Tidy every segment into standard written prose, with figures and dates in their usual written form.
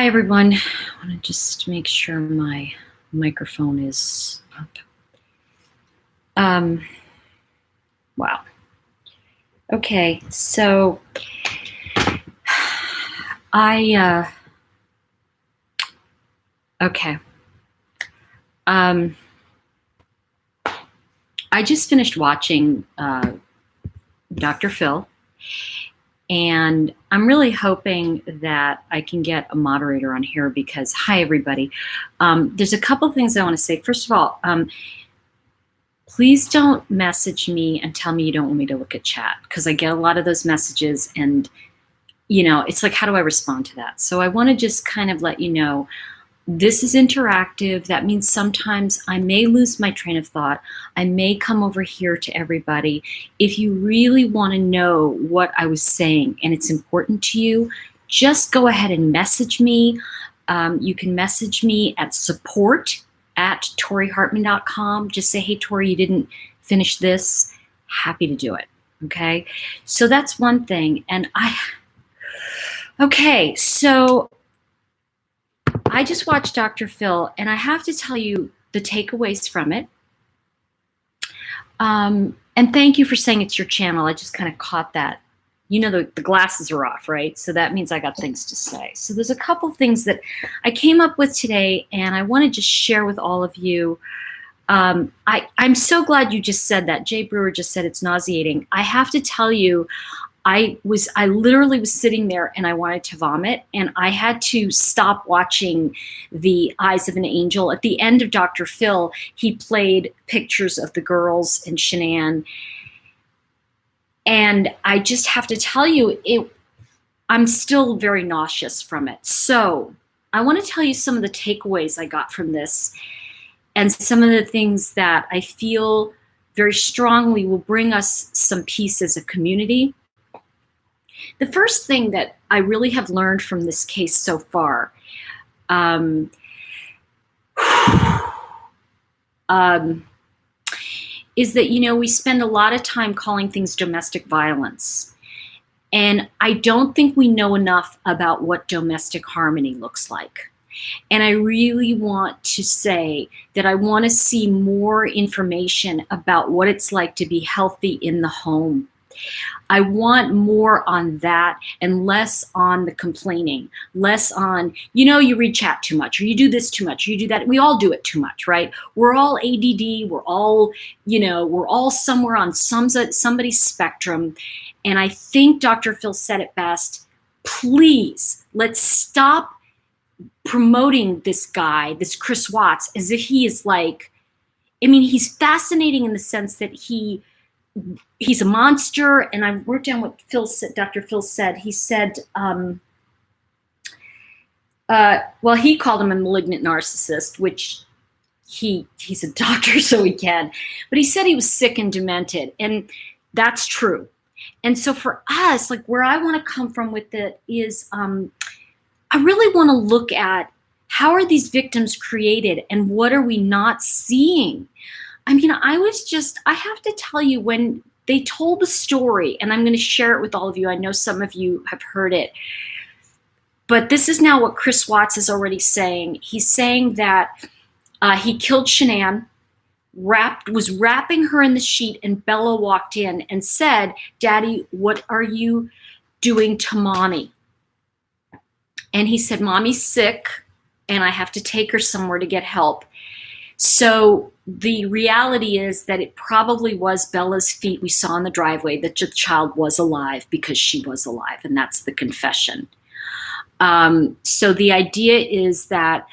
Hi, everyone. I want to just make sure my microphone is up. Wow. Okay, so okay. I just finished watching Dr. Phil, and I'm really hoping that I can get a moderator on here because, hi, everybody. There's a couple things I want to say. First of all, please don't message me and tell me you don't want me to look at chat, because I get a lot of those messages and, you know, it's like, how do I respond to that? So I want to just kind of let you know, this is interactive. That means sometimes I may lose my train of thought. I may come over here to everybody. If you really want to know what I was saying and it's important to you, just go ahead and message me. You can message me at support@torihartman.com. Just say, hey, Tori, you didn't finish this. Happy to do it. Okay. So that's one thing. And okay, so I just watched Dr. Phil, and I have to tell you the takeaways from it. And thank you for saying it's your channel. I just kind of caught that. You know, the glasses are off, right? So that means I got things to say. So there's a couple things that I came up with today, and I want to just share with all of you. I'm so glad you just said that. Jay Brewer just said it's nauseating. I have to tell you, I literally was sitting there and I wanted to vomit, and I had to stop watching The Eyes of an Angel. At the end of Dr. Phil, he played pictures of the girls and Shannon. And I just have to tell you, I'm still very nauseous from it. So I want to tell you some of the takeaways I got from this and some of the things that I feel very strongly will bring us some peace as a community. The first thing that I really have learned from this case so far is that, you know, we spend a lot of time calling things domestic violence. And I don't think we know enough about what domestic harmony looks like. And I really want to say that I want to see more information about what it's like to be healthy in the home. I want more on that and less on the complaining, less on, you know, you read chat too much, or you do this too much, or you do that. We all do it too much, right? We're all ADD. We're all, you know, we're all somewhere on somebody's spectrum. And I think Dr. Phil said it best. Please, let's stop promoting this guy, this Chris Watts, as if he is like, I mean, he's fascinating in the sense that he's a monster. And I wrote down what Dr. Phil said. He said, well, he called him a malignant narcissist, which he's a doctor, so he can. But he said he was sick and demented, and that's true. And so for us, like, where I want to come from with it is, I really want to look at how are these victims created and what are we not seeing? I mean, I have to tell you, when they told the story, and I'm going to share it with all of you. I know some of you have heard it, but this is now what Chris Watts is already saying. He's saying that he killed Shannon, was wrapping her in the sheet, and Bella walked in and said, "Daddy, what are you doing to Mommy?" And he said, "Mommy's sick, and I have to take her somewhere to get help." So the reality is that it probably was Bella's feet we saw in the driveway, that the child was alive because she was alive, and that's the confession. So the idea is that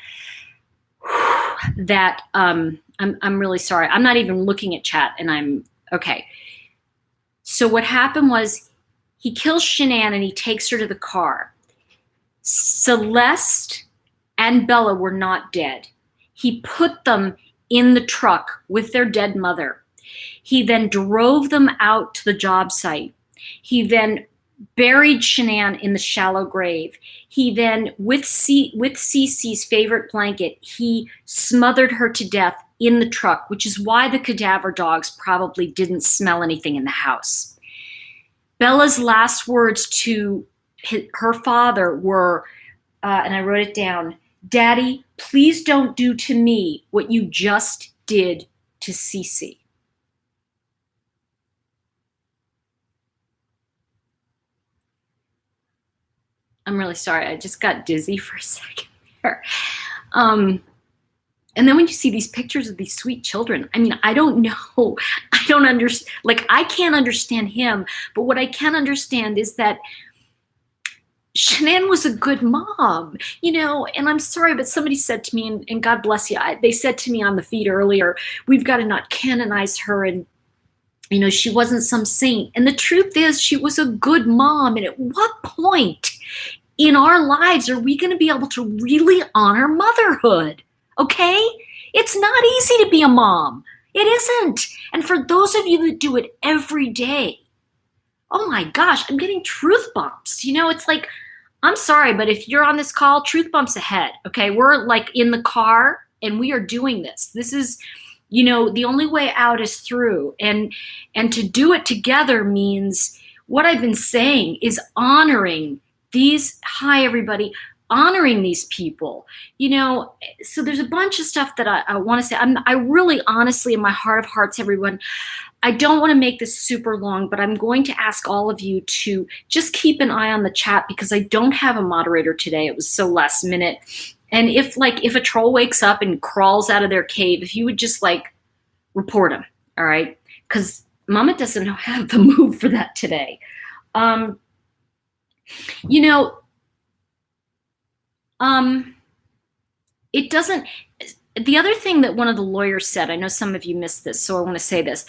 I'm really sorry. I'm not even looking at chat, and I'm okay. So what happened was he kills Shannon and he takes her to the car. Celeste and Bella were not dead. He put them in the truck with their dead mother. He then drove them out to the job site. He then buried Shannon in the shallow grave. He then, with Cece's favorite blanket, he smothered her to death in the truck, which is why the cadaver dogs probably didn't smell anything in the house. Bella's last words to her father were, and I wrote it down. Daddy, please don't do to me what you just did to Cece. I'm really sorry. I just got dizzy for a second there. And then when you see these pictures of these sweet children, I mean, I don't know. I don't understand. Like, I can't understand him. But what I can understand is that Shannon was a good mom, you know, and I'm sorry, but somebody said to me, and God bless you, they said to me on the feed earlier, we've got to not canonize her, and, you know, she wasn't some saint. And the truth is, she was a good mom. And at what point in our lives are we going to be able to really honor motherhood? Okay? It's not easy to be a mom. It isn't. And for those of you that do it every day, oh my gosh, I'm getting truth bumps. You know, it's like, I'm sorry, but if you're on this call, truth bumps ahead. Okay? We're like in the car and we are doing this. This is, you know, the only way out is through. And to do it together means what I've been saying is honoring these, hi everybody, honoring these people, you know. So there's a bunch of stuff that I want to say. I really honestly, in my heart of hearts, everyone, I don't want to make this super long, but I'm going to ask all of you to just keep an eye on the chat because I don't have a moderator today. It was so last minute. And if a troll wakes up and crawls out of their cave, if you would just like report him, all right? Because Mama doesn't have the move for that today. You know, it doesn't, the other thing that one of the lawyers said, I know some of you missed this, so I want to say this.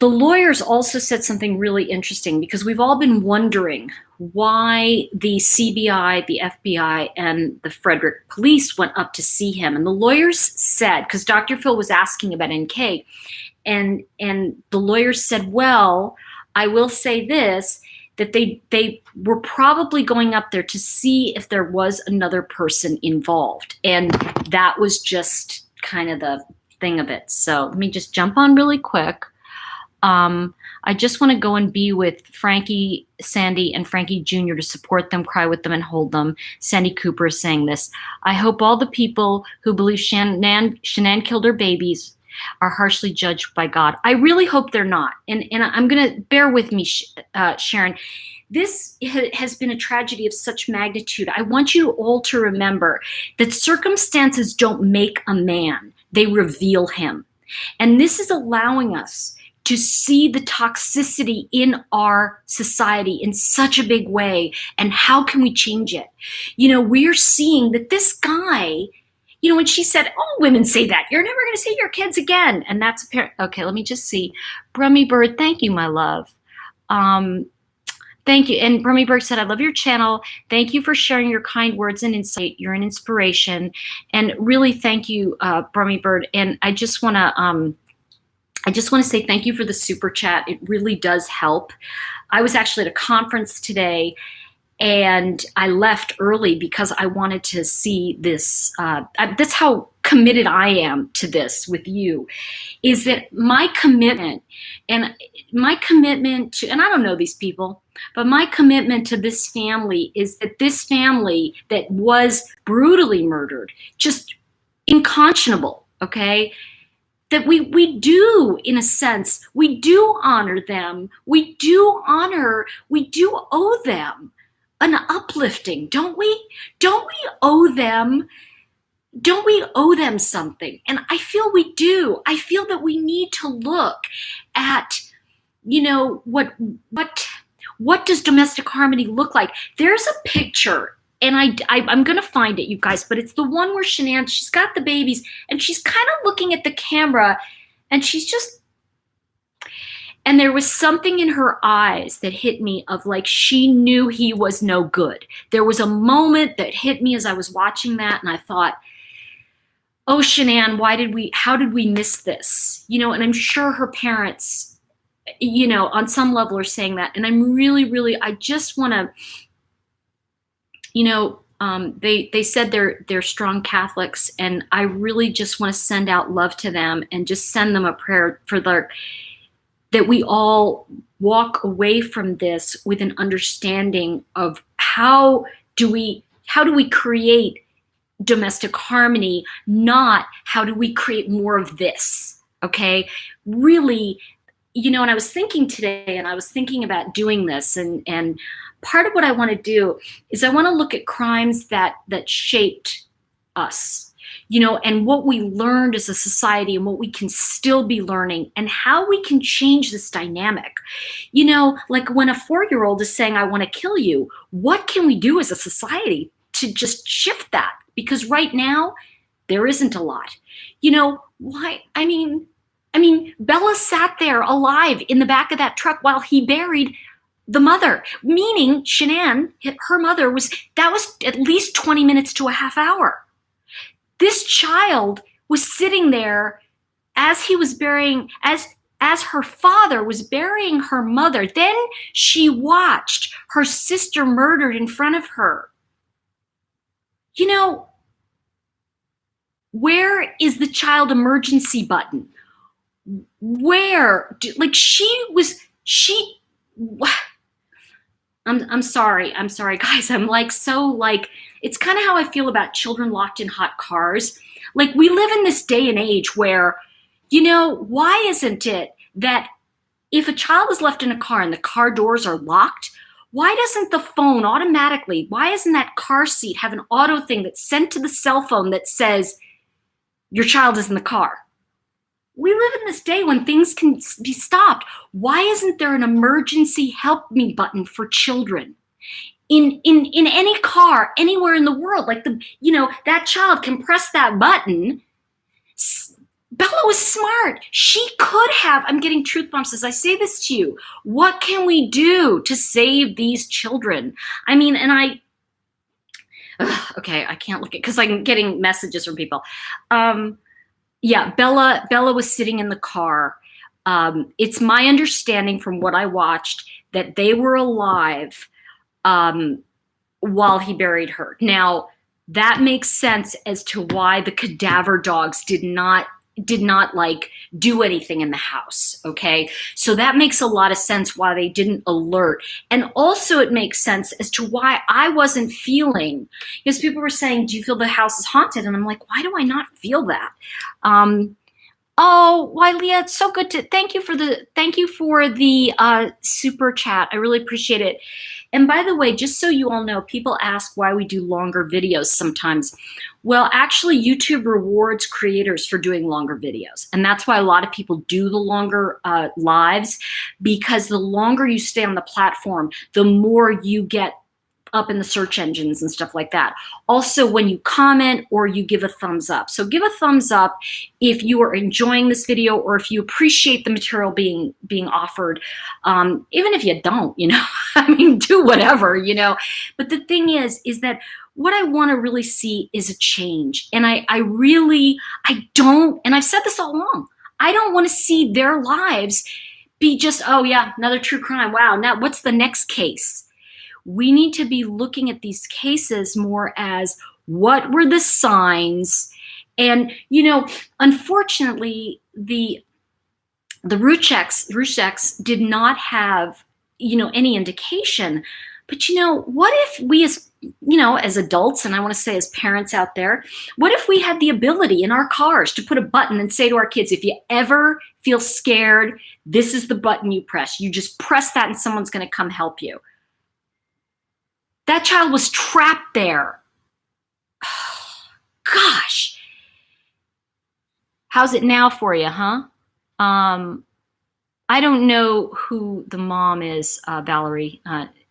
The lawyers also said something really interesting because we've all been wondering why the CBI, the FBI, and the Frederick police went up to see him. And the lawyers said, because Dr. Phil was asking about NK, and the lawyers said, well, I will say this, that they were probably going up there to see if there was another person involved. And that was just kind of the thing of it. So let me just jump on really quick. I just want to go and be with Frankie, Sandy, and Frankie Jr. to support them, cry with them, and hold them. Sandy Cooper is saying this. I hope all the people who believe Shannon killed her babies are harshly judged by God. I really hope they're not. And I'm going to bear with me, Sharon. This has been a tragedy of such magnitude. I want you all to remember that circumstances don't make a man. They reveal him. And this is allowing us to see the toxicity in our society in such a big way. And how can we change it? You know, we're seeing that this guy, you know, when she said, all women say that, you're never going to see your kids again. And that's apparent. Okay, let me just see. Brummy Bird, thank you, my love. Thank you. And Brummy Bird said, I love your channel. Thank you for sharing your kind words and insight. You're an inspiration. And really, thank you, Brummy Bird. And I just want to say thank you for the super chat. It really does help. I was actually at a conference today and I left early because I wanted to see this. That's how committed I am to this with you, is that my commitment to, and I don't know these people, but my commitment to this family is that this family that was brutally murdered, just unconscionable, okay? That we do, in a sense, we do honor them. We do owe them an uplifting, don't we? Don't we owe them something? And I feel we do. I feel that we need to look at, you know, what does domestic harmony look like? There's a picture, and I'm going to find it, you guys, but it's the one where Shannon, she's got the babies, and she's kind of looking at the camera, and she's just, and there was something in her eyes that hit me of like, she knew he was no good. There was a moment that hit me as I was watching that, and I thought, oh, Shannon, how did we miss this? You know, and I'm sure her parents, you know, on some level are saying that. And I'm really, I just want to, you know, they said they're strong Catholics, and I really just want to send out love to them and just send them a prayer for that we all walk away from this with an understanding of how do we how do we create domestic harmony, not how do we create more of this, okay? Really, you know, and I was thinking today, and I was thinking about doing this, and part of what I want to do is I want to look at crimes that shaped us, you know, and what we learned as a society and what we can still be learning and how we can change this dynamic. You know, like when a 4-year-old is saying, I want to kill you, what can we do as a society to just shift that? Because right now, there isn't a lot. You know, why? I mean, Bella sat there alive in the back of that truck while he buried the mother, meaning Shannon, her mother, that was at least 20 minutes to a half hour. This child was sitting there as he was burying, as her father was burying her mother. Then she watched her sister murdered in front of her. You know, where is the child emergency button? Where, like I'm sorry guys. I'm like, so like, it's kind of how I feel about children locked in hot cars. Like, we live in this day and age where, you know, why isn't it that if a child is left in a car and the car doors are locked, why doesn't the phone automatically, why doesn't that car seat have an auto thing that's sent to the cell phone that says your child is in the car? We live in this day when things can be stopped. Why isn't there an emergency help me button for children in any car anywhere in the world? Like, the, you know, that child can press that button. Bella was smart. She could have, I'm getting truth bumps as I say this to you. What can we do to save these children? I mean, and okay, I can't look at, because I'm getting messages from people. Yeah, Bella was sitting in the car. It's my understanding from what I watched that they were alive while he buried her. Now, that makes sense as to why the cadaver dogs did not like do anything in the house, okay? So that makes a lot of sense why they didn't alert. And also it makes sense as to why I wasn't feeling, because people were saying, do you feel the house is haunted? And I'm like, why do I not feel that? Oh, why, Leah, it's so good to, thank you for the super chat. I really appreciate it. And by the way, just so you all know, people ask why we do longer videos sometimes. Well, actually, YouTube rewards creators for doing longer videos. And that's why a lot of people do the longer lives, because the longer you stay on the platform, the more you get up in the search engines and stuff like that. Also, when you comment or you give a thumbs up. So give a thumbs up if you are enjoying this video or if you appreciate the material being offered. Even if you don't, you know, I mean, do whatever, you know. But the thing is that what I want to really see is a change. And I don't, and I've said this all along, I don't want to see their lives be just, oh yeah, another true crime. Wow, now what's the next case? We need to be looking at these cases more as what were the signs. And, you know, unfortunately, the Ruzceks did not have, you know, any indication. But, you know, what if we as, you know, as adults, and I want to say as parents out there, what if we had the ability in our cars to put a button and say to our kids, if you ever feel scared, this is the button you press. You just press that and someone's going to come help you. That child was trapped there. Gosh. How's it now for you, huh? I don't know who the mom is, Valerie,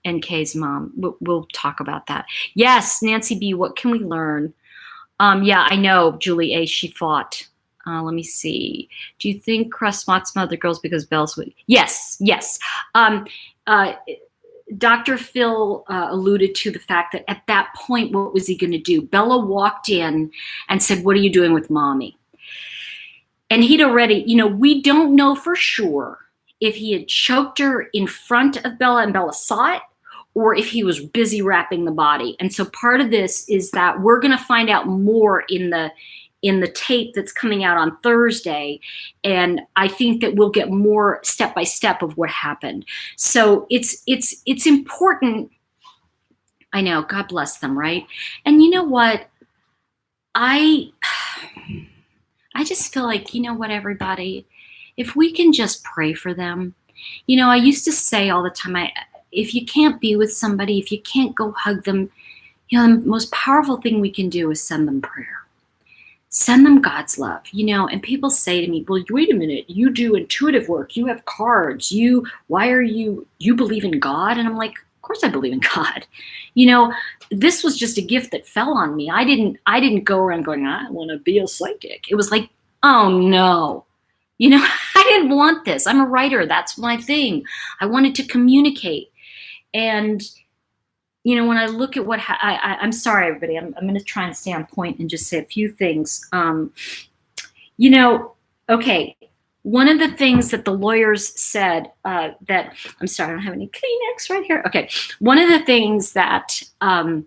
NK's mom. We'll talk about that. Yes, Nancy B, what can we learn? Yeah, I know, Julie A, she fought. Let me see. Do you think Crust wants mother girls because Belle's would? Yes. Dr. Phil alluded to the fact that at that point, what was he going to do? Bella walked in and said, what are you doing with mommy? And he'd already, you know, we don't know for sure if he had choked her in front of Bella and Bella saw it, or if he was busy wrapping the body. And so part of this is that we're going to find out more in the tape that's coming out on Thursday. And I think that we'll get more step by step of what happened. So it's important I know. God bless them, right? And you know what? I just feel like, you know what, everybody, if we can just pray for them. You know, I used to say all the time, if you can't be with somebody, if you can't go hug them, you know, the most powerful thing we can do is send them prayer. Send them God's love, you know. And people say to me, well, wait a minute, you do intuitive work, you have cards, you believe in God? And I'm like, of course I believe in God. You know, this was just a gift that fell on me. I didn't go around going, I want to be a psychic. It was like, oh no, you know, I didn't want this. I'm a writer. That's my thing. I wanted to communicate. And, you know, when I look at what, I'm sorry, everybody, I'm going to try and stay on point and just say a few things. You know, okay. One of the things that the lawyers said that, I'm sorry, I don't have any Kleenex right here. Okay. One of the things that the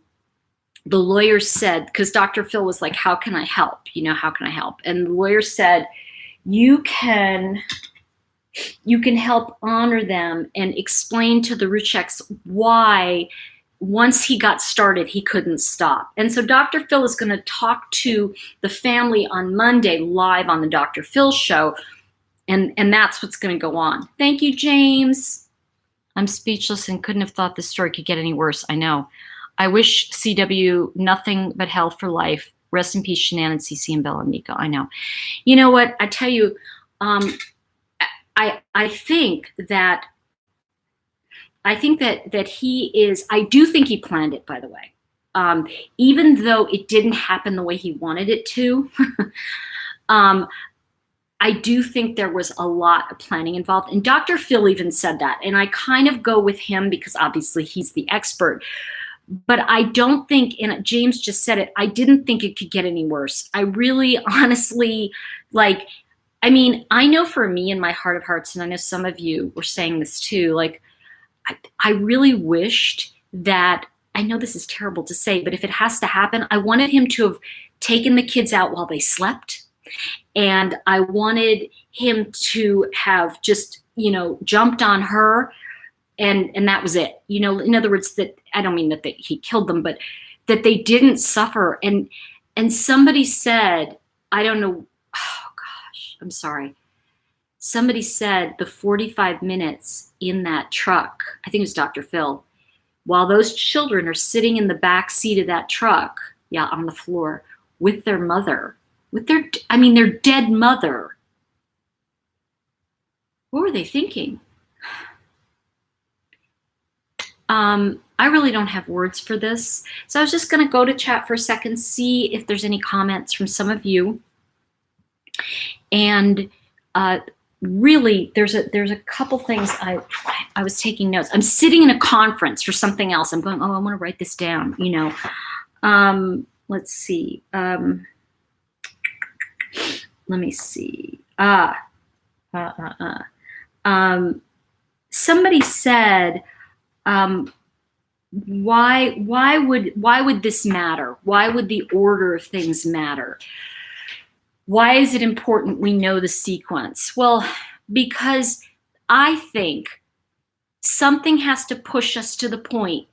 lawyers said, because Dr. Phil was like, how can I help? You know, how can I help? And the lawyer said, you can help honor them and explain to the Ruzceks why once he got started, he couldn't stop. And so Dr. Phil is going to talk to the family on Monday live on the Dr. Phil show. And that's what's going to go on. Thank you, James. I'm speechless and couldn't have thought this story could get any worse. I know. I wish CW nothing but hell for life. Rest in peace, Shannon, CC, and Bella and Nico. I know. You know what? I tell you, I think that he is. I do think he planned it. By the way, even though it didn't happen the way he wanted it to. I do think there was a lot of planning involved. And Dr. Phil even said that. And I kind of go with him because obviously he's the expert. But I don't think, and James just said it, I didn't think it could get any worse. I really, honestly, like, I mean, I know for me in my heart of hearts, and I know some of you were saying this too, like, I really wished that, I know this is terrible to say, but if it has to happen, I wanted him to have taken the kids out while they slept. And I wanted him to have just, you know, jumped on her and that was it. You know, in other words, that I don't mean that he killed them, but that they didn't suffer. And somebody said, I don't know, oh gosh, I'm sorry. Somebody said the 45 minutes in that truck, I think it was Dr. Phil, while those children are sitting in the back seat of that truck, yeah, on the floor with their mother, their dead mother. What were they thinking? I really don't have words for this. So I was just going to go to chat for a second, see if there's any comments from some of you. And really, there's a couple things I was taking notes. I'm sitting in a conference for something else. I'm going, oh, I want to write this down, you know. Let's see. Let me see. Somebody said, why would this matter? Why would the order of things matter? Why is it important we know the sequence? Well, because I think something has to push us to the point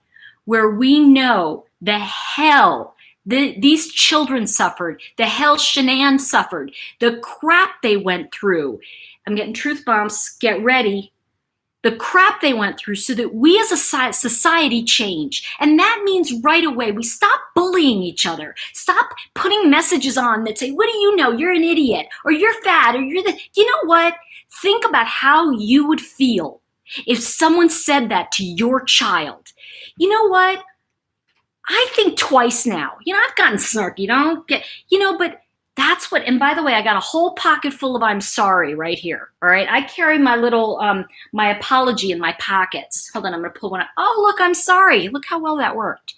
where we know the hell these children suffered, the hell Shannon suffered, the crap they went through. I'm getting truth bombs, get ready. The crap they went through so that we as a society change. And that means right away, we stop bullying each other. Stop putting messages on that say, what do you know? You're an idiot, or you're fat, or you're you know what? Think about how you would feel if someone said that to your child. You know what? I think twice now. You know, I've gotten snarky. Don't get, you know, but that's what, and by the way, I got a whole pocket full of I'm sorry right here. All right. I carry my little, my apology in my pockets. Hold on. I'm going to pull one out. Oh, look, I'm sorry. Look how well that worked.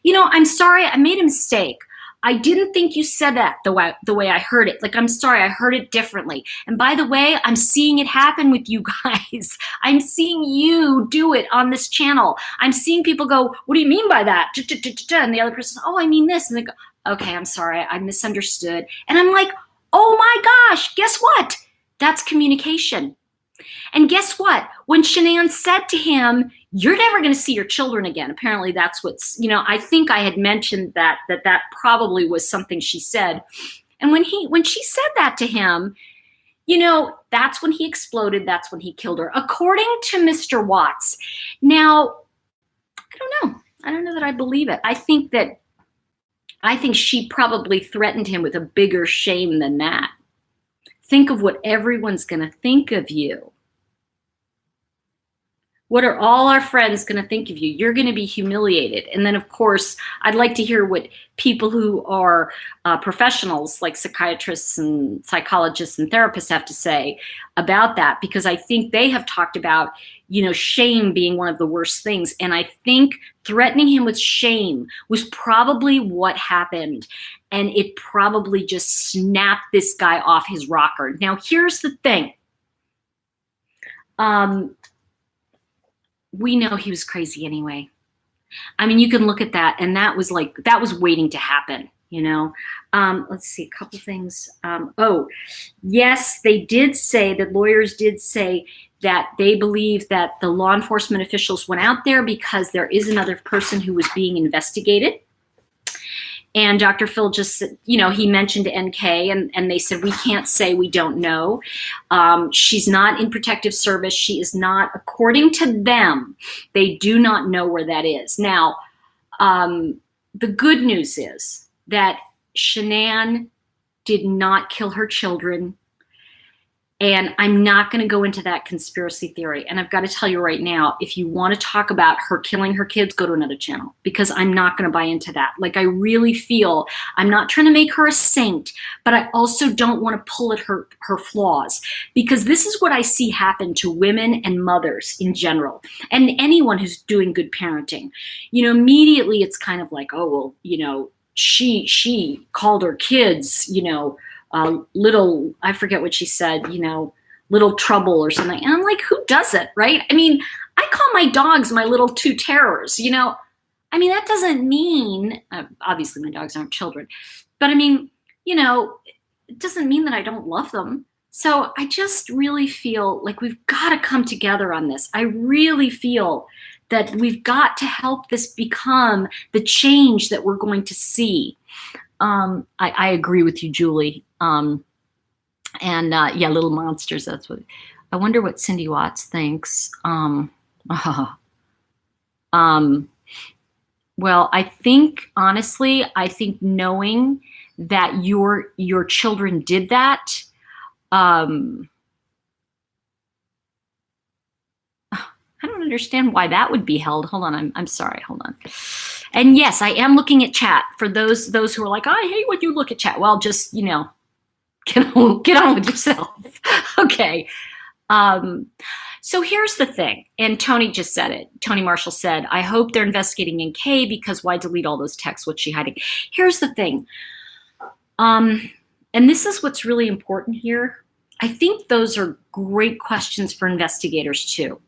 You know, I'm sorry. I made a mistake. I didn't think you said that the way I heard it. Like, I'm sorry, I heard it differently. And by the way, I'm seeing it happen with you guys. I'm seeing you do it on this channel. I'm seeing people go, what do you mean by that? And the other person, oh, I mean this. And they go, okay, I'm sorry, I misunderstood. And I'm like, oh my gosh, guess what? That's communication. And guess what? When Shannon said to him, you're never going to see your children again. Apparently that's what's, I think I had mentioned that probably was something she said. And when she said that to him, that's when he exploded. That's when he killed her, according to Mr. Watts. Now, I don't know that I believe it. I think she probably threatened him with a bigger shame than that. Think of what everyone's going to think of you. What are all our friends going to think of you? You're going to be humiliated. And then, of course, I'd like to hear what people who are professionals like psychiatrists and psychologists and therapists have to say about that, because I think they have talked about, shame being one of the worst things. And I think threatening him with shame was probably what happened. And it probably just snapped this guy off his rocker. Now, here's the thing. We know he was crazy anyway. I mean, you can look at that, and that was waiting to happen, Let's see, a couple things. Yes, they did say, that lawyers did say that they believe that the law enforcement officials went out there because there is another person who was being investigated. And Dr. Phil just, he mentioned NK, and they said, we can't say, we don't know. She's not in protective service. She is not, according to them, they do not know where that is. Now, the good news is that Shannon did not kill her children. And I'm not going to go into that conspiracy theory. And I've got to tell you right now, if you want to talk about her killing her kids, go to another channel, because I'm not going to buy into that. Like, I really feel, I'm not trying to make her a saint, but I also don't want to pull at her flaws, because this is what I see happen to women and mothers in general, and anyone who's doing good parenting. Immediately it's kind of like, oh, well, she called her kids, little, I forget what she said, little trouble or something. And I'm like, who does it, right? I mean, I call my dogs my little two terrors, I mean, that doesn't mean, obviously my dogs aren't children, but I mean, it doesn't mean that I don't love them. So I just really feel like we've got to come together on this. I really feel that we've got to help this become the change that we're going to see. I agree with you, Julie. Yeah, little monsters. That's what. I wonder what Cindy Watts thinks. Well, I think, honestly, knowing that your children did that, I don't understand why that would be held. Hold on, I'm sorry. Hold on. And yes, I am looking at chat. For those who are like, oh, I hate when you look at chat. Well, just, get on with yourself. Okay. So here's the thing. And Tony just said it. Tony Marshall said, I hope they're investigating NK, because why delete all those texts? What's she hiding? Here's the thing. And this is what's really important here. I think those are great questions for investigators too.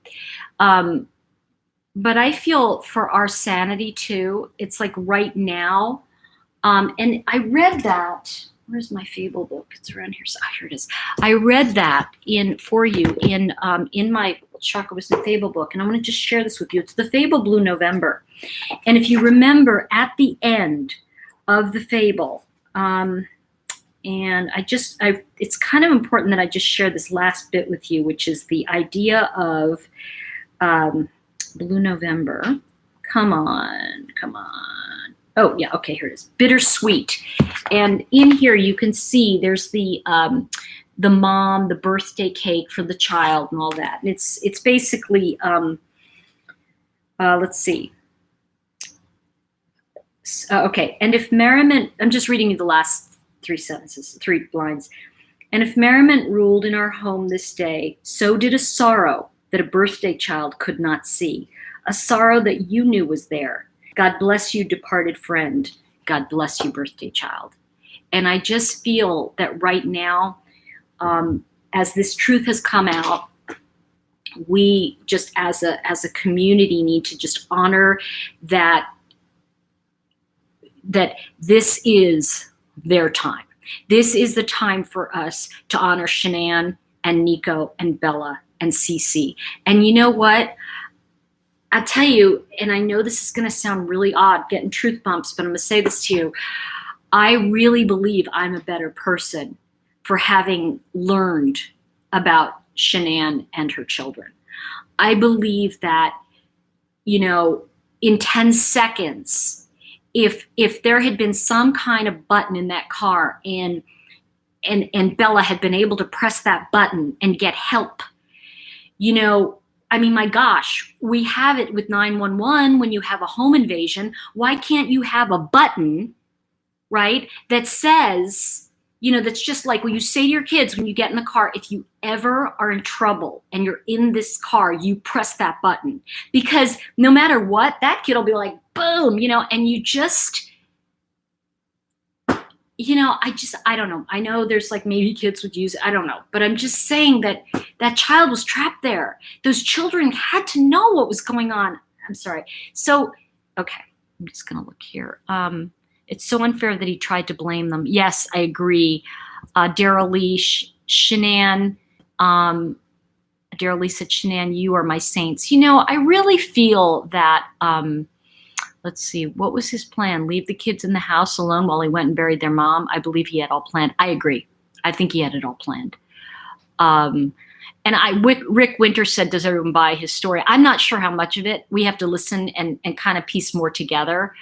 But I feel for our sanity too, it's like right now, and I read that, where's my Fable book? It's around here. Here it is. I read that in my Chakra Wisdom Fable book, and I want to just share this with you. It's the Fable Blue November. And if you remember at the end of the Fable, and it's kind of important that I just share this last bit with you, which is the idea of, Blue November. Come on. Oh yeah, okay, here it is. Bittersweet. And in here you can see there's the mom, the birthday cake for the child and all that. And it's basically let's see. Okay, and if merriment, I'm just reading you the last 3 lines. And if merriment ruled in our home this day, so did a sorrow that a birthday child could not see, a sorrow that you knew was there. God bless you, departed friend. God bless you, birthday child. And I just feel that right now, as this truth has come out, we just as a community need to just honor that this is their time. This is the time for us to honor Shannon and Nico and Bella and Cece. And you know what? I'll tell you, and I know this is going to sound really odd, getting truth bumps, but I'm going to say this to you. I really believe I'm a better person for having learned about Shannon and her children. I believe that, in 10 seconds, if there had been some kind of button in that car and Bella had been able to press that button and get help, my gosh, we have it with 911 when you have a home invasion. Why can't you have a button, right, that says, that's just like when you say to your kids when you get in the car, if you ever are in trouble and you're in this car, you press that button. Because no matter what, that kid will be like, boom, and you just, I don't know. I know there's like maybe kids would use it. I don't know. But I'm just saying that that child was trapped there. Those children had to know what was going on. I'm sorry. So, okay, I'm just going to look here. It's so unfair that he tried to blame them. Yes, I agree. Daryl Lee, Shannon, Daryl Lee said, Shannon, you are my saints. I really feel that, let's see, what was his plan? Leave the kids in the house alone while he went and buried their mom? I believe he had all planned. I agree. I think he had it all planned. And Rick Winter said, does everyone buy his story? I'm not sure how much of it. We have to listen and kind of piece more together.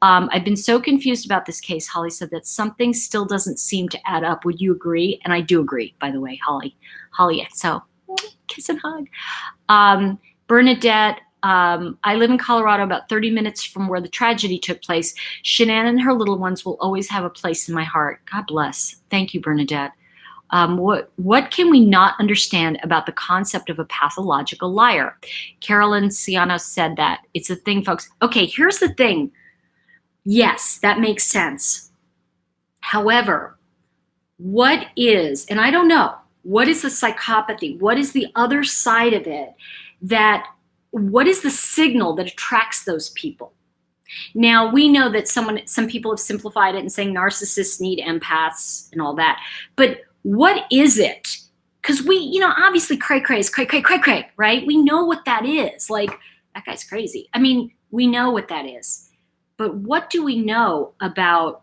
I've been so confused about this case, Holly said, that something still doesn't seem to add up. Would you agree? And I do agree, by the way, Holly. So, kiss and hug. Bernadette, I live in Colorado, about 30 minutes from where the tragedy took place. Shannon and her little ones will always have a place in my heart. God bless. Thank you, Bernadette. What can we not understand about the concept of a pathological liar? Carolyn Ciano said that. It's a thing, folks. Okay, here's the thing. Yes, that makes sense. However, what is, and I don't know, what is the psychopathy? What is the other side of it? What is the signal that attracts those people? Now, we know that some people have simplified it and saying narcissists need empaths and all that. But what is it? Because we, obviously cray-cray is cray-cray, right? We know what that is. Like, that guy's crazy. We know what that is. But what do we know about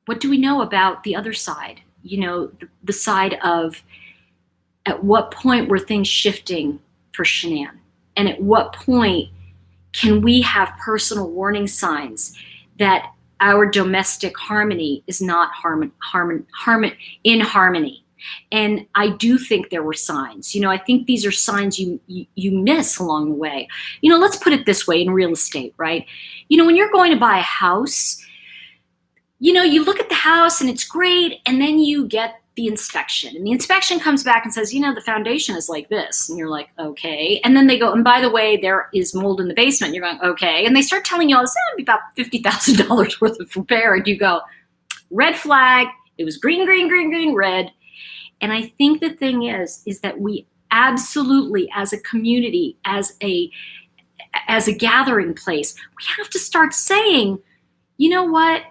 the other side? The side of at what point were things shifting for Shannon? And at what point can we have personal warning signs that our domestic harmony is not in harmony? And I do think there were signs. I think these are signs you miss along the way. Let's put it this way in real estate, right? When you're going to buy a house, you look at the house and it's great, and then you get the inspection, and the inspection comes back and says, the foundation is like this, and you're like, okay. And then they go, and by the way, there is mold in the basement. You're going, okay. And they start telling you all this, it'll be about $50,000 worth of repair, and you go, red flag. It was green, red. And I think the thing is that we absolutely, as a community, as a gathering place, we have to start saying, you know what?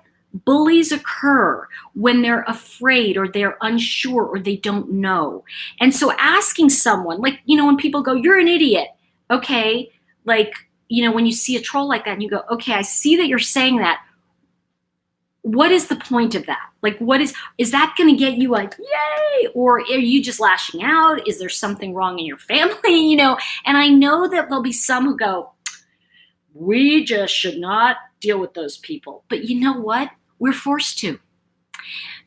Bullies occur when they're afraid or they're unsure or they don't know. And so asking someone, like, when people go, you're an idiot. Okay. Like, when you see a troll like that and you go, okay, I see that you're saying that. What is the point of that? Like, is that going to get you like, yay? Or are you just lashing out? Is there something wrong in your family? And I know that there'll be some who go, we just should not deal with those people. But you know what? We're forced to,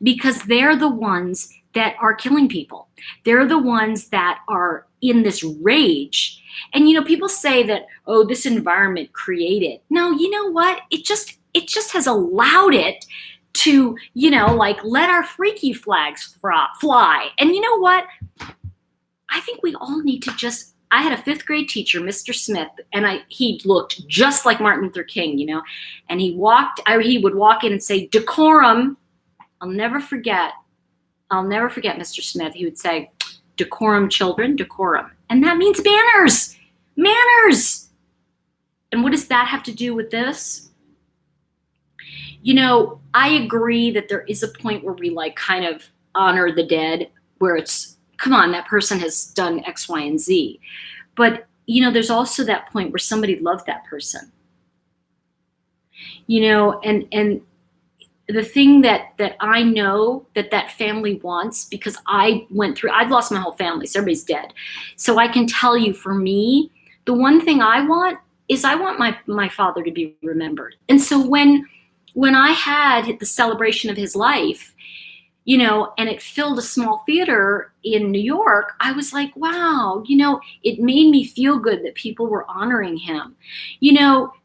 because they're the ones that are killing people. They're the ones that are in this rage. And, people say that, oh, this environment created. No, you know what? It just has allowed it to, let our freaky flags fly. And you know what? I think we all need to I had a 5th grade teacher, Mr. Smith, and he looked just like Martin Luther King, and he would walk in and say, decorum. I'll never forget, Mr. Smith. He would say, decorum, children, decorum. And that means manners. And what does that have to do with this? I agree that there is a point where we kind of honor the dead, where it's, come on, that person has done X, Y, and Z. But there's also that point where somebody loved that person, and the thing that I know that family wants, because I've lost my whole family, so everybody's dead. So I can tell you, for me, the one thing I want is I want my father to be remembered. And so when I had the celebration of his life, and it filled a small theater in New York, I was like, wow, it made me feel good that people were honoring him.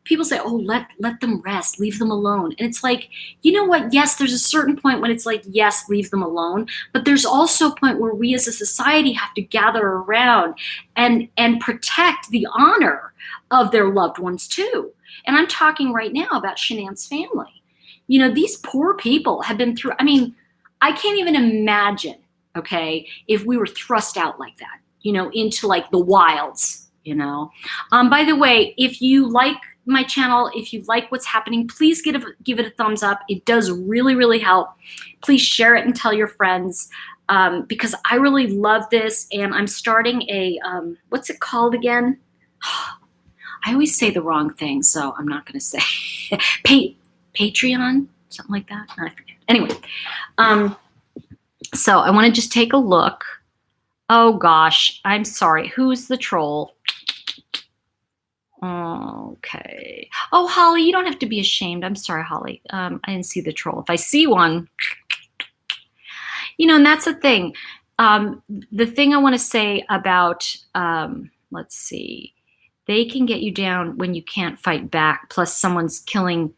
People say, oh, let them rest, leave them alone. And it's like, you know what? Yes, there's a certain point when it's like, yes, leave them alone. But there's also a point where we as a society have to gather around and protect the honor of their loved ones too. And I'm talking right now about Shannons' family. These poor people have been through, I can't even imagine, okay, if we were thrust out like that, into like the wilds, By the way, if you like my channel, if you like what's happening, please give it a thumbs up. It does really, really help. Please share it and tell your friends, because I really love this. And I'm starting a, what's it called again? I always say the wrong thing, so I'm not going to say Patreon, something like that. I forget. Anyway, so I want to just take a look. Oh gosh, I'm sorry. Who's the troll? Okay. Oh, Holly, you don't have to be ashamed. I'm sorry, Holly. I didn't see the troll. If I see one, and that's the thing. The thing I want to say about, let's see, they can get you down when you can't fight back. Plus someone's killing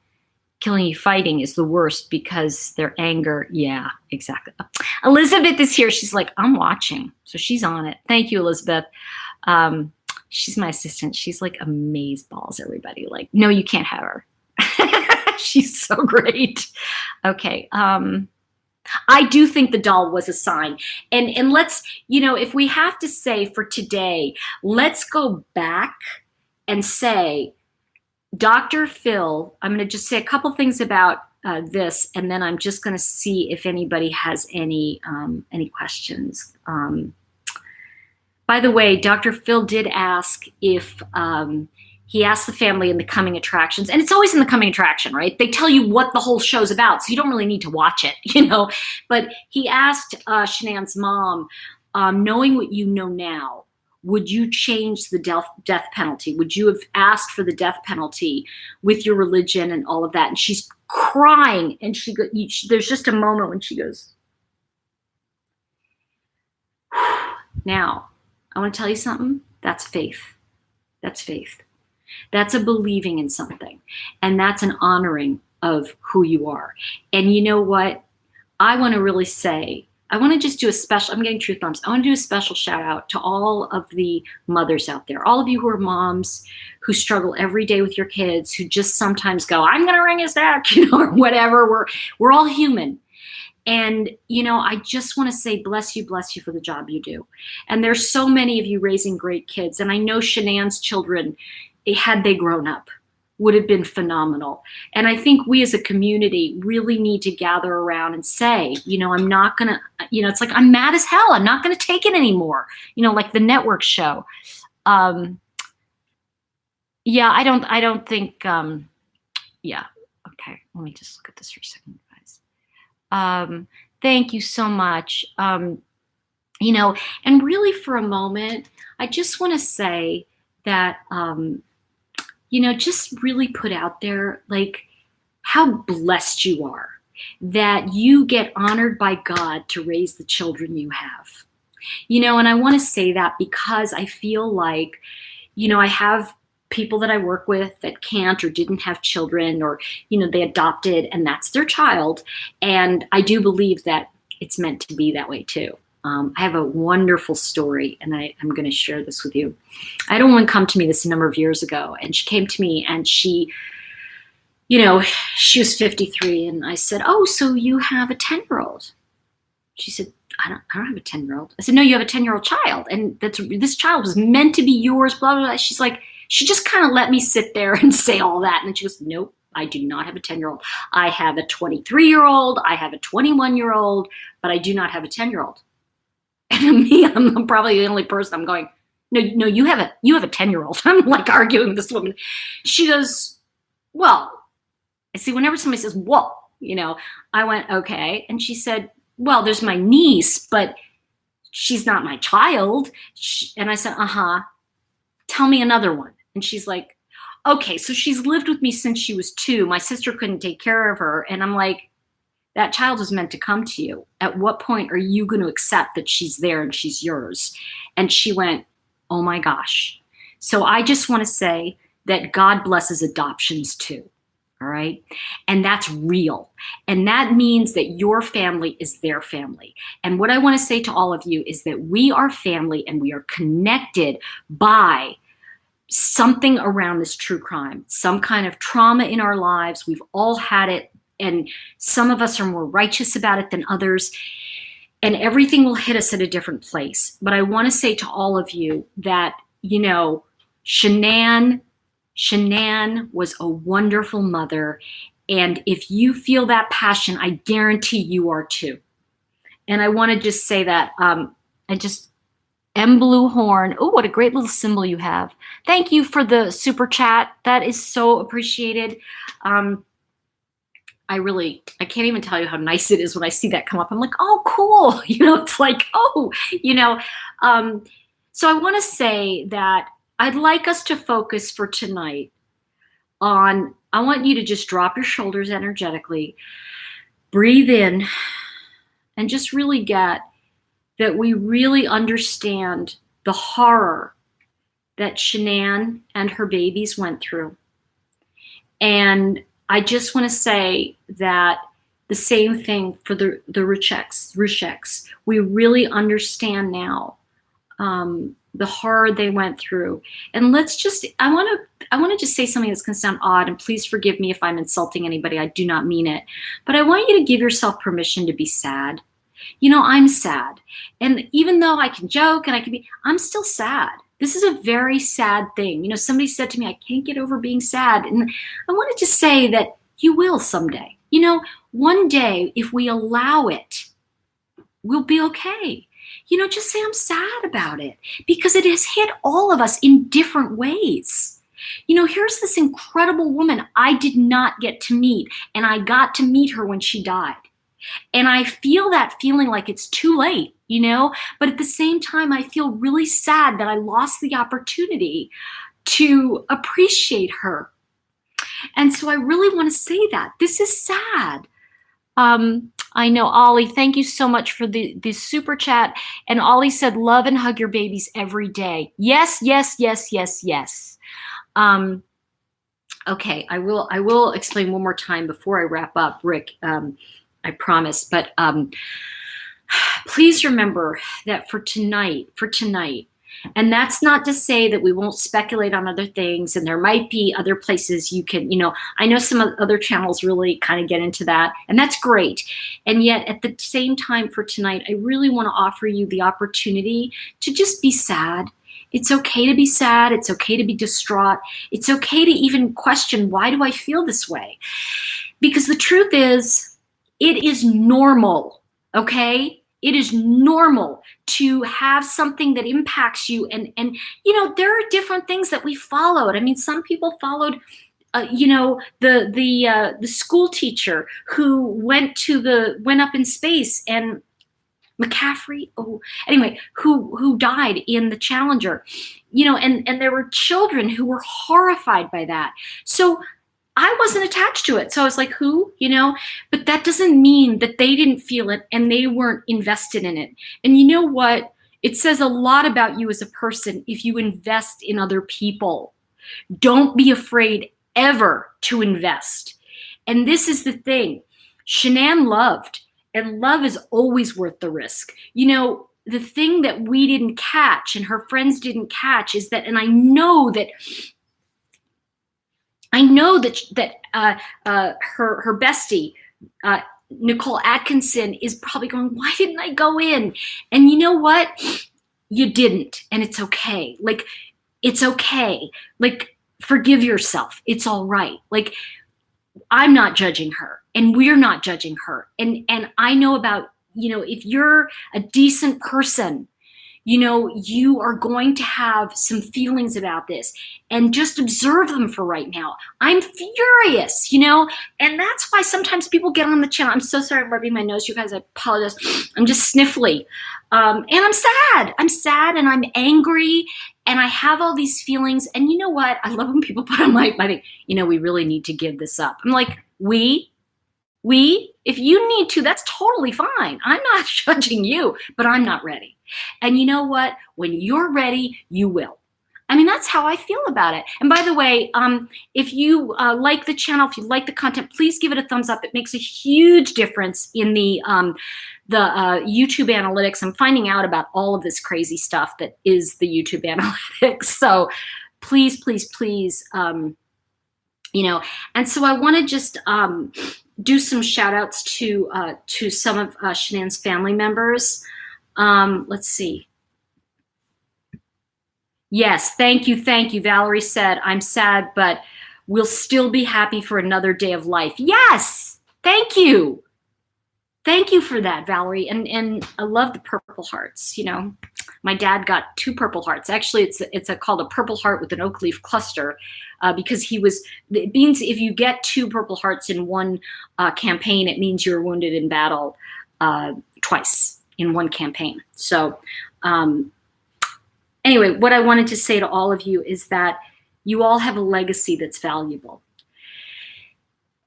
you fighting is the worst because their anger. Yeah, exactly. Elizabeth is here. She's like, I'm watching. So she's on it. Thank you, Elizabeth. She's my assistant. She's like amazeballs, everybody. Like, no, you can't have her. She's so great. Okay. I do think the doll was a sign. And let's, if we have to say for today, let's go back and say, Dr. Phil, I'm going to just say a couple things about this, and then I'm just going to see if anybody has any questions. By the way, Dr. Phil did ask if he asked the family in the coming attractions, and it's always in the coming attraction, right? They tell you what the whole show's about, so you don't really need to watch it, But he asked Shannons' mom, knowing what you know now, would you change the death penalty? Would you have asked for the death penalty with your religion and all of that? And she's crying, and there's just a moment when she goes, now, I want to tell you something. That's faith. That's faith. That's a believing in something. And that's an honoring of who you are. And you know what? I want to really say, I want to just do a special, I'm getting truth bombs. I want to do a special shout out to all of the mothers out there, all of you who are moms, who struggle every day with your kids, who just sometimes go, I'm going to wring his neck, or whatever. We're all human. And, I just want to say, bless you for the job you do. And there's so many of you raising great kids. And I know Shannons' children, had they grown up, would have been phenomenal. And I think we as a community really need to gather around and say, I'm not going to, it's like, I'm mad as hell. I'm not going to take it anymore. Like the network show. Yeah, I don't think, yeah. Okay. Let me just look at this for a second, guys. Thank you so much. And really for a moment, I just want to say that, just really put out there, like, how blessed you are that you get honored by God to raise the children you have. And I want to say that because I feel like, I have people that I work with that can't or didn't have children, or, they adopted and that's their child. And I do believe that it's meant to be that way too. I have a wonderful story, and I'm going to share this with you. I had a woman come to me this a number of years ago, and she came to me and she was 53, and I said, oh, so you have a 10-year-old? She said, I don't have a 10-year-old. I said, no, you have a 10-year-old child, and this child was meant to be yours, blah, blah, blah. She's like, she just kind of let me sit there and say all that. And then she goes, nope, I do not have a 10-year-old. I have a 23-year-old. I have a 21-year-old, but I do not have a 10-year-old. And me, I'm probably the only person I'm going, no, you have a 10-year-old. I'm like arguing with this woman. She goes, well, I see whenever somebody says, well, I went, okay. And she said, well, there's my niece, but she's not my child. And I said, tell me another one. And she's like, okay, so she's lived with me since she was 2. My sister couldn't take care of her. And I'm like, that child was meant to come to you. At what point are you going to accept that she's there and she's yours? And she went, oh my gosh. So I just want to say that God blesses adoptions too. All right. And that's real. And that means that your family is their family. And what I want to say to all of you is that we are family and we are connected by something around this true crime, some kind of trauma in our lives. We've all had it. And some of us are more righteous about it than others. And everything will hit us at a different place. But I want to say to all of you that, Shannon was a wonderful mother. And if you feel that passion, I guarantee you are too. And I want to just say that M Blue Horn. Oh, what a great little symbol you have. Thank you for the super chat. That is so appreciated. I can't even tell you how nice it is when I see that come up. I'm like, oh, cool. It's like, oh, so I want to say that I'd like us to focus for tonight on, I want you to just drop your shoulders energetically, breathe in, and just really get that we really understand the horror that Shannon and her babies went through. And I just want to say that the same thing for the Ruzceks. We really understand now the horror they went through. And I want to just say something that's going to sound odd, and please forgive me if I'm insulting anybody. I do not mean it. But I want you to give yourself permission to be sad. I'm sad. And even though I can joke and I'm still sad. This is a very sad thing. Somebody said to me, I can't get over being sad. And I wanted to say that you will someday. One day, if we allow it, we'll be okay. Just say I'm sad about it, because it has hit all of us in different ways. Here's this incredible woman I did not get to meet, and I got to meet her when she died. And I feel that feeling like it's too late, but at the same time, I feel really sad that I lost the opportunity to appreciate her. And so I really want to say that this is sad. I know, Ollie, thank you so much for the super chat. And Ollie said, love and hug your babies every day. Yes, yes, yes, yes, yes. Okay, I will explain one more time before I wrap up, Rick. I promise. But please remember that for tonight, and that's not to say that we won't speculate on other things, and there might be other places you can, I know some other channels really kind of get into that, and that's great. And yet at the same time for tonight, I really want to offer you the opportunity to just be sad. It's okay to be sad. It's okay to be distraught. It's okay to even question, why do I feel this way? Because the truth is, it is normal, okay? It is normal to have something that impacts you. And there are different things that we followed. I mean, some people followed, the school teacher who went up in space, and McCaffrey, who died in the Challenger, and there were children who were horrified by that. So I wasn't attached to it. So I was like, who, but that doesn't mean that they didn't feel it and they weren't invested in it. And you know what? It says a lot about you as a person if you invest in other people. Don't be afraid ever to invest. And this is the thing. Shannon loved, and love is always worth the risk. The thing that we didn't catch and her friends didn't catch is that, and I know that her bestie, Nicole Atkinson, is probably going, why didn't I go in? And you know what? You didn't. And it's okay. It's okay. Forgive yourself. It's all right. I'm not judging her, and we're not judging her. And I know about, if you're a decent person, you are going to have some feelings about this, and just observe them for right now. I'm furious, and that's why sometimes people get on the channel. I'm so sorry I'm rubbing my nose, you guys. I apologize. I'm just sniffly. And I'm sad. I'm sad and I'm angry and I have all these feelings. And you know what? I love when people put on my thing, we really need to give this up. I'm like, if you need to, that's totally fine. I'm not judging you, but I'm not ready. And you know what? When you're ready, you will. I mean, that's how I feel about it. And by the way, if you like the channel, if you like the content, please give it a thumbs up. It makes a huge difference in the YouTube analytics. I'm finding out about all of this crazy stuff that is the YouTube analytics. So please, please, please, and so I want to just do some shout outs to some of Shannon's family members. Let's see. Yes, thank you. Valerie said, I'm sad, but we'll still be happy for another day of life. Yes, thank you. Thank you for that, Valerie. And I love the purple hearts. My dad got 2 purple hearts. Actually, it's called a purple heart with an oak leaf cluster because it means if you get 2 purple hearts in one campaign, it means you're wounded in battle twice in one campaign. So anyway, what I wanted to say to all of you is that you all have a legacy that's valuable.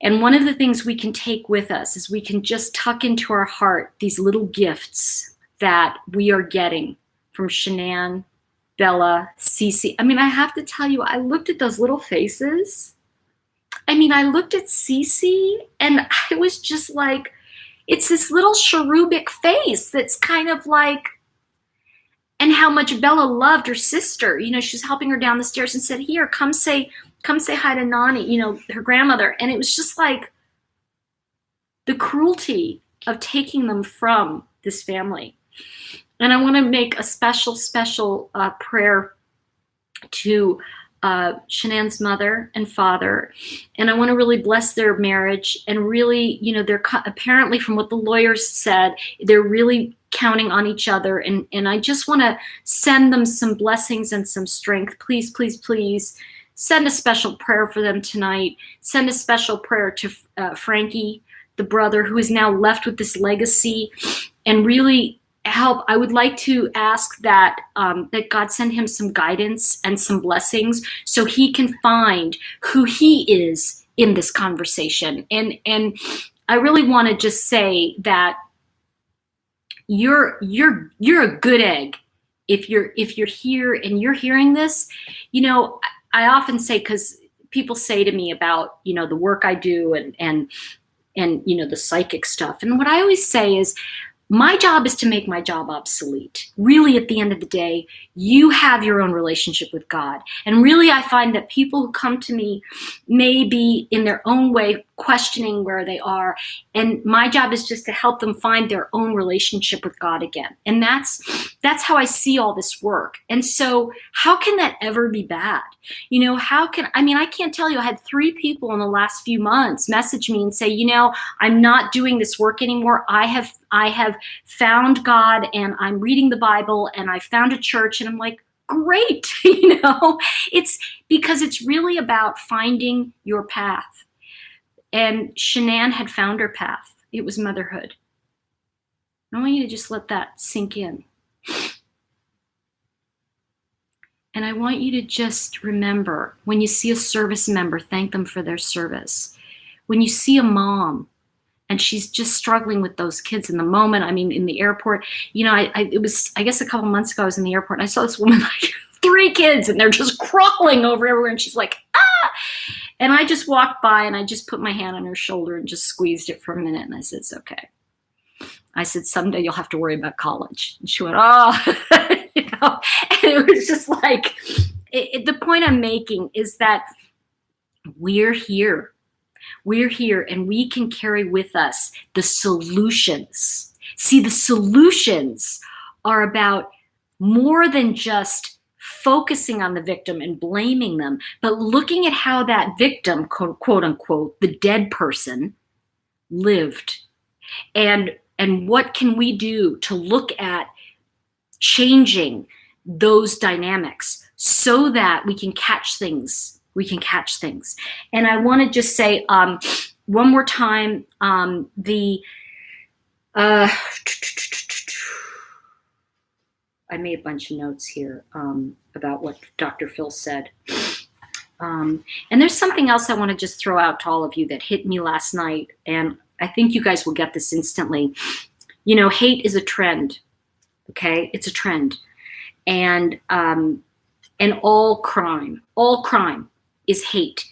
And one of the things we can take with us is we can just tuck into our heart these little gifts that we are getting from Shannon, Bella, Cece. I mean, I have to tell you, I looked at those little faces. I mean, I looked at Cece and I was just like, it's this little cherubic face that's kind of like, and how much Bella loved her sister. She's helping her down the stairs and said, here, come say hi to Nani, her grandmother. And it was just like the cruelty of taking them from this family. And I want to make a special prayer to Shannon's mother and father. And I want to really bless their marriage. And really, they're apparently, from what the lawyers said, they're really counting on each other. And I just want to send them some blessings and some strength. Please, please, please send a special prayer for them tonight. Send a special prayer to Frankie, the brother, who is now left with this legacy, and really help. I would like to ask that that God send him some guidance and some blessings so he can find who he is in this conversation. And I really want to just say that you're a good egg if you're here and you're hearing this. I often say, because people say to me about the work I do and the psychic stuff, and what I always say is, my job is to make my job obsolete. Really, at the end of the day, you have your own relationship with God. And really, I find that people who come to me may be in their own way questioning where they are. And my job is just to help them find their own relationship with God again. And that's how I see all this work. And so how can that ever be bad? I can't tell you, I had 3 people in the last few months message me and say, I'm not doing this work anymore. I have found God and I'm reading the Bible and I found a church, and I'm like, great. It's because it's really about finding your path. And Shannon had found her path. It was motherhood. I want you to just let that sink in. And I want you to just remember, when you see a service member, thank them for their service. When you see a mom and she's just struggling with those kids in the moment, in the airport, it was, I guess a couple months ago, I was in the airport and I saw this woman, like 3 kids, and they're just crawling over everywhere. And she's like, ah! And I just walked by and I just put my hand on her shoulder and just squeezed it for a minute. And I said, it's okay. I said, someday you'll have to worry about college. And she went, oh, and it was just like, the point I'm making is that we're here. We're here and we can carry with us the solutions. See, the solutions are about more than just focusing on the victim and blaming them, but looking at how that victim, quote unquote, the dead person, lived. And what can we do to look at changing those dynamics so that we can catch things. And I want to just say one more time, I made a bunch of notes here about what Dr. Phil said. And there's something else I want to just throw out to all of you that hit me last night, and I think you guys will get this instantly. You know, hate is a trend, okay? It's a trend. And all crime is hate,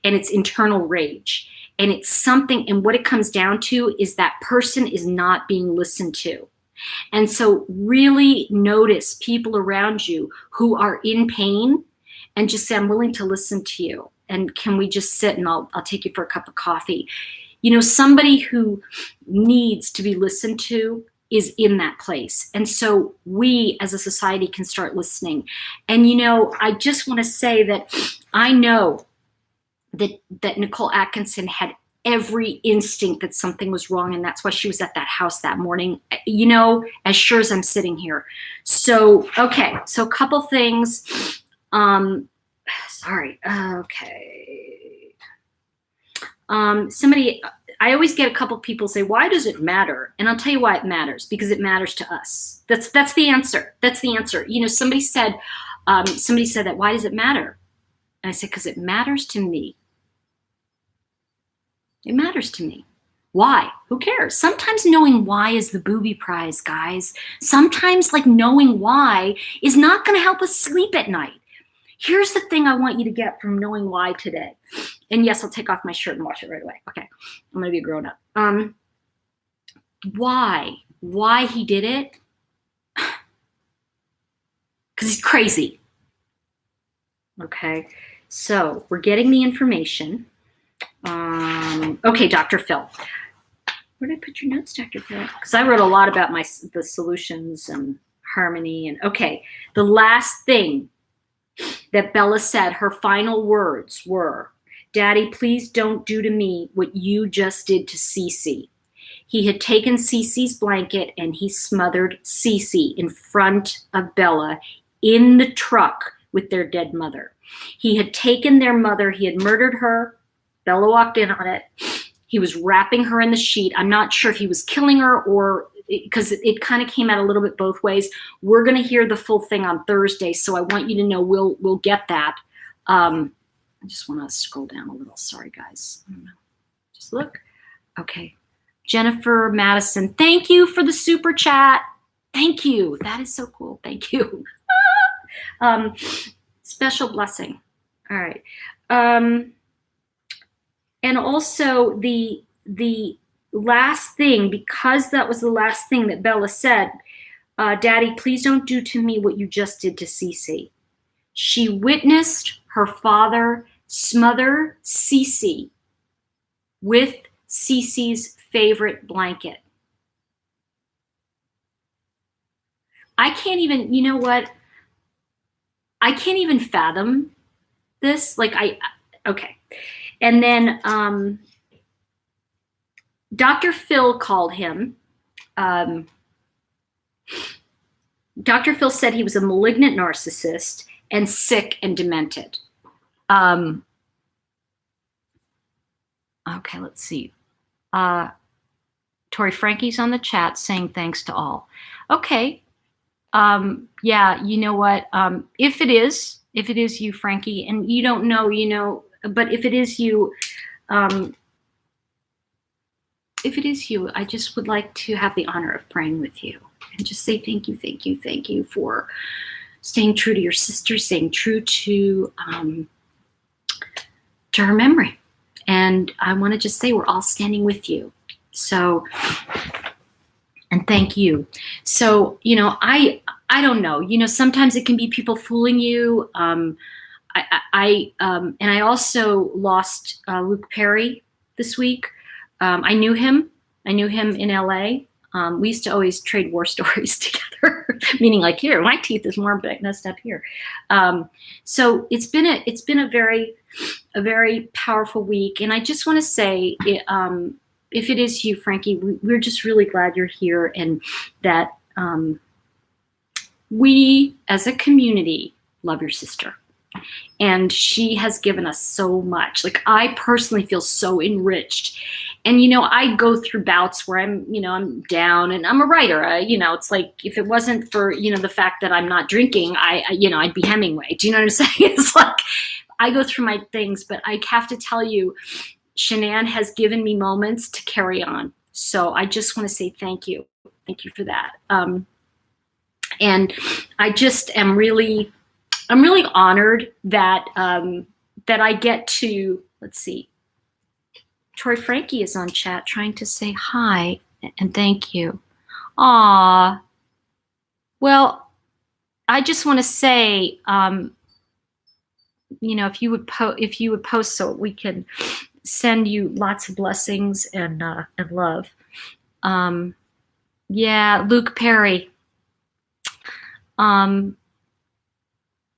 and it's internal rage. And it's something, and what it comes down to is that person is not being listened to. And so really notice people around you who are in pain and just say, I'm willing to listen to you. And can we just sit and I'll take you for a cup of coffee. You know, somebody who needs to be listened to is in that place. And so we as a society can start listening. And, you know, I just want to say that I know that Nicole Atkinson had every instinct that something was wrong, and that's why she was at that house that morning, you know, as sure as I'm sitting here. So, okay, so a couple things. Somebody, I always get a couple people say, why does it matter? And I'll tell you why it matters, because it matters to us. That's the answer. That's the answer. You know, somebody said that, why does it matter? And I said, because it matters to me. It matters to me. Why? Who cares? Sometimes knowing why is the booby prize, guys. Sometimes like knowing why is not going to help us sleep at night. Here's the thing I want you to get from knowing why today. And yes, I'll take off my shirt and wash it right away. Okay, I'm going to be a grown up. Why he did it? Because he's crazy. Okay, so we're getting the information. Okay, Dr. Phil. Where did I put your notes, Dr. Phil? Because I wrote a lot about the solutions and harmony. And okay, the last thing that Bella said, her final words were, Daddy, please don't do to me what you just did to Cece. He had taken Cece's blanket and he smothered Cece in front of Bella in the truck with their dead mother. He had taken their mother, he had murdered her. Bella walked in on it. He was wrapping her in the sheet. I'm not sure if he was killing her or because it kind of came out a little bit both ways. We're going to hear the full thing on Thursday, so I want you to know we'll get that. I just want to scroll down a little. Sorry, guys. Just look. Okay. Jennifer Madison, thank you for the super chat. Thank you. That is so cool. Thank you. Special blessing. All right. And also the last thing, because that was the last thing that Bella said, Daddy, please don't do to me what you just did to Cece. She witnessed her father smother Cece with Cece's favorite blanket. I can't even, you know what? I can't even fathom this. Like okay. And then Dr. Phil called him. Dr. Phil said he was a malignant narcissist and sick and demented. Okay, let's see. Tori Frankie's on the chat saying thanks to all. Okay. Yeah, you know what? If it is you, Frankie, and you don't know, you know, but if it is you, I just would like to have the honor of praying with you and just say thank you for staying true to your sister, staying true to her memory. And I want to just say we're all standing with you. So, and thank you. So, you know, I don't know, you know, sometimes it can be people fooling you. And I also lost Luke Perry this week. I knew him in LA. We used to always trade war stories together, meaning like, here, my teeth is more messed up here. So it's been a very powerful week. And I just want to say, if it is you, Frankie, we're just really glad you're here and that we as a community love your sister. And she has given us so much. Like, I personally feel so enriched. And, I go through bouts where I'm down, and I'm a writer. It's like, if it wasn't for, the fact that I'm not drinking, I'd be Hemingway. Do you know what I'm saying? It's like, I go through my things, but I have to tell you, Shannon has given me moments to carry on. So I just want to say thank you. Thank you for that. And I just am I'm really honored that that I get to, let's see, Troy Frankie is on chat trying to say hi and thank you. Aw, well, I just want to say, if you would post so we can send you lots of blessings and love. Yeah, Luke Perry.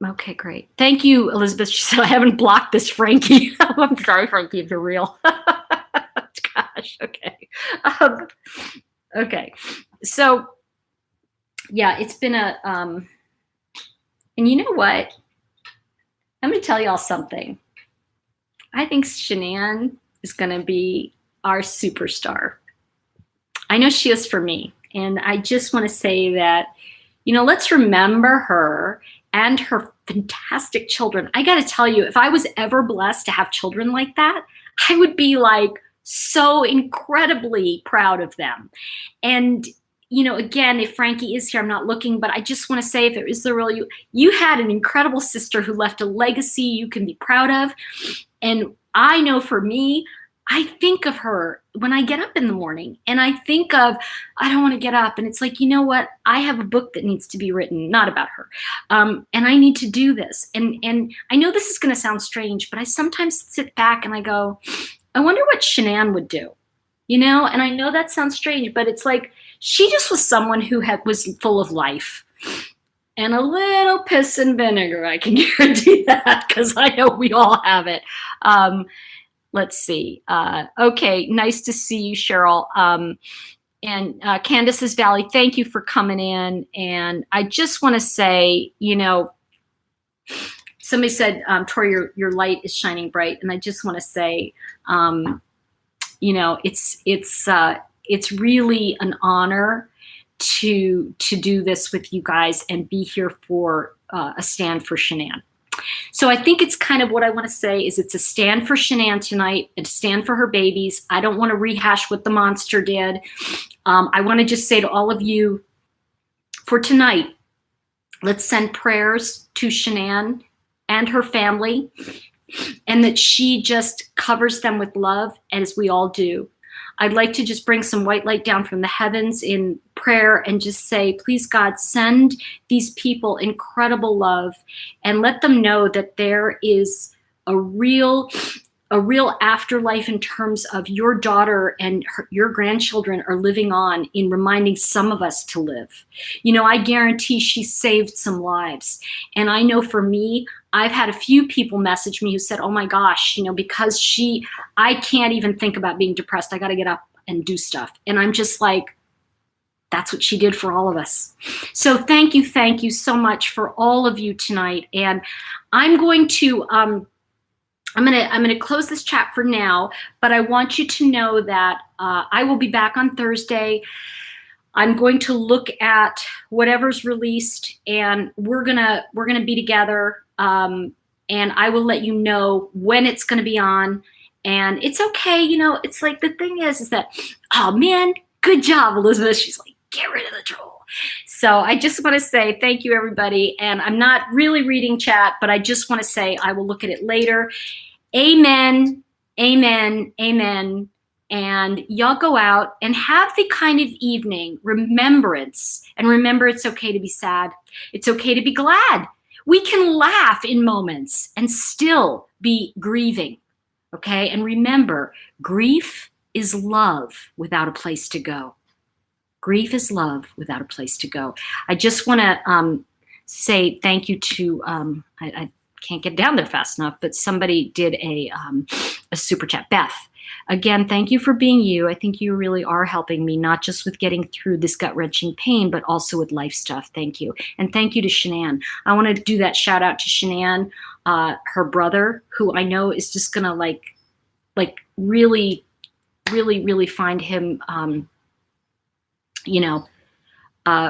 Okay, great. Thank you, Elizabeth. She said, I haven't blocked this, Frankie. I'm sorry, Frankie, if you're real. Gosh, okay. Okay. So, yeah, it's been and you know what? I'm going to tell y'all something. I think Shannon is going to be our superstar. I know she is for me. And I just want to say that, let's remember her and her fantastic children. I got to tell you, if I was ever blessed to have children like that, I would be like so incredibly proud of them. And, again, if Frankie is here, I'm not looking, but I just want to say, if it is the real you had an incredible sister who left a legacy you can be proud of. And I know for me, I think of her when I get up in the morning, and I think of, I don't want to get up. And it's like, you know what? I have a book that needs to be written, not about her. And I need to do this. And I know this is going to sound strange, but I sometimes sit back and I go, I wonder what Shannon would do, And I know that sounds strange, but it's like, she just was someone who was full of life. And a little piss and vinegar, I can guarantee that, because I know we all have it. Let's see. Okay, nice to see you, Cheryl. And Candace's Valley, thank you for coming in. And I just want to say, somebody said, Tori, your light is shining bright. And I just want to say, it's really an honor to do this with you guys and be here for a stand for Shannon. So I think it's kind of what I want to say is, it's a stand for Shannon tonight, a stand for her babies. I don't want to rehash what the monster did. I want to just say to all of you, for tonight, let's send prayers to Shannon and her family, and that she just covers them with love, as we all do. I'd like to just bring some white light down from the heavens in prayer and just say, please, God, send these people incredible love, and let them know that there is a real afterlife in terms of your daughter and your grandchildren are living on in reminding some of us to live. I guarantee she saved some lives. And I know for me, I've had a few people message me who said, oh my gosh, because I can't even think about being depressed. I got to get up and do stuff. And I'm just like, that's what she did for all of us. So thank you so much for all of you tonight. And I'm going to, I'm gonna close this chat for now, but I want you to know that I will be back on Thursday. I'm going to look at whatever's released, and we're gonna be together. And I will let you know when it's gonna be on. And it's okay, it's like, the thing is that, oh man, good job, Elizabeth. She's like, get rid of the troll. So I just want to say thank you, everybody. And I'm not really reading chat, but I just want to say I will look at it later. Amen, amen, amen. And y'all go out and have the kind of evening remembrance. And remember, it's okay to be sad. It's okay to be glad. We can laugh in moments and still be grieving. Okay? And remember, grief is love without a place to go. Grief is love without a place to go. I just want to say thank you to, I can't get down there fast enough, but somebody did a super chat. Beth, again, thank you for being you. I think you really are helping me, not just with getting through this gut-wrenching pain, but also with life stuff. Thank you. And thank you to Shannon. I want to do that shout out to Shannon, her brother, who I know is just going to like really, really, really find him,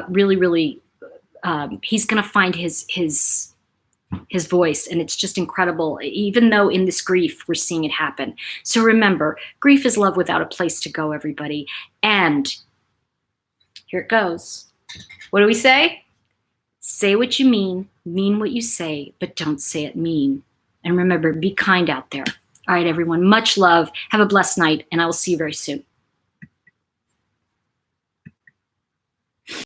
really, really, he's going to find his voice, and it's just incredible, even though in this grief we're seeing it happen. So remember, grief is love without a place to go, everybody. And here it goes. What do we say? Say what you mean what you say, but don't say it mean. And remember, be kind out there. All right, everyone, much love. Have a blessed night, and I will see you very soon.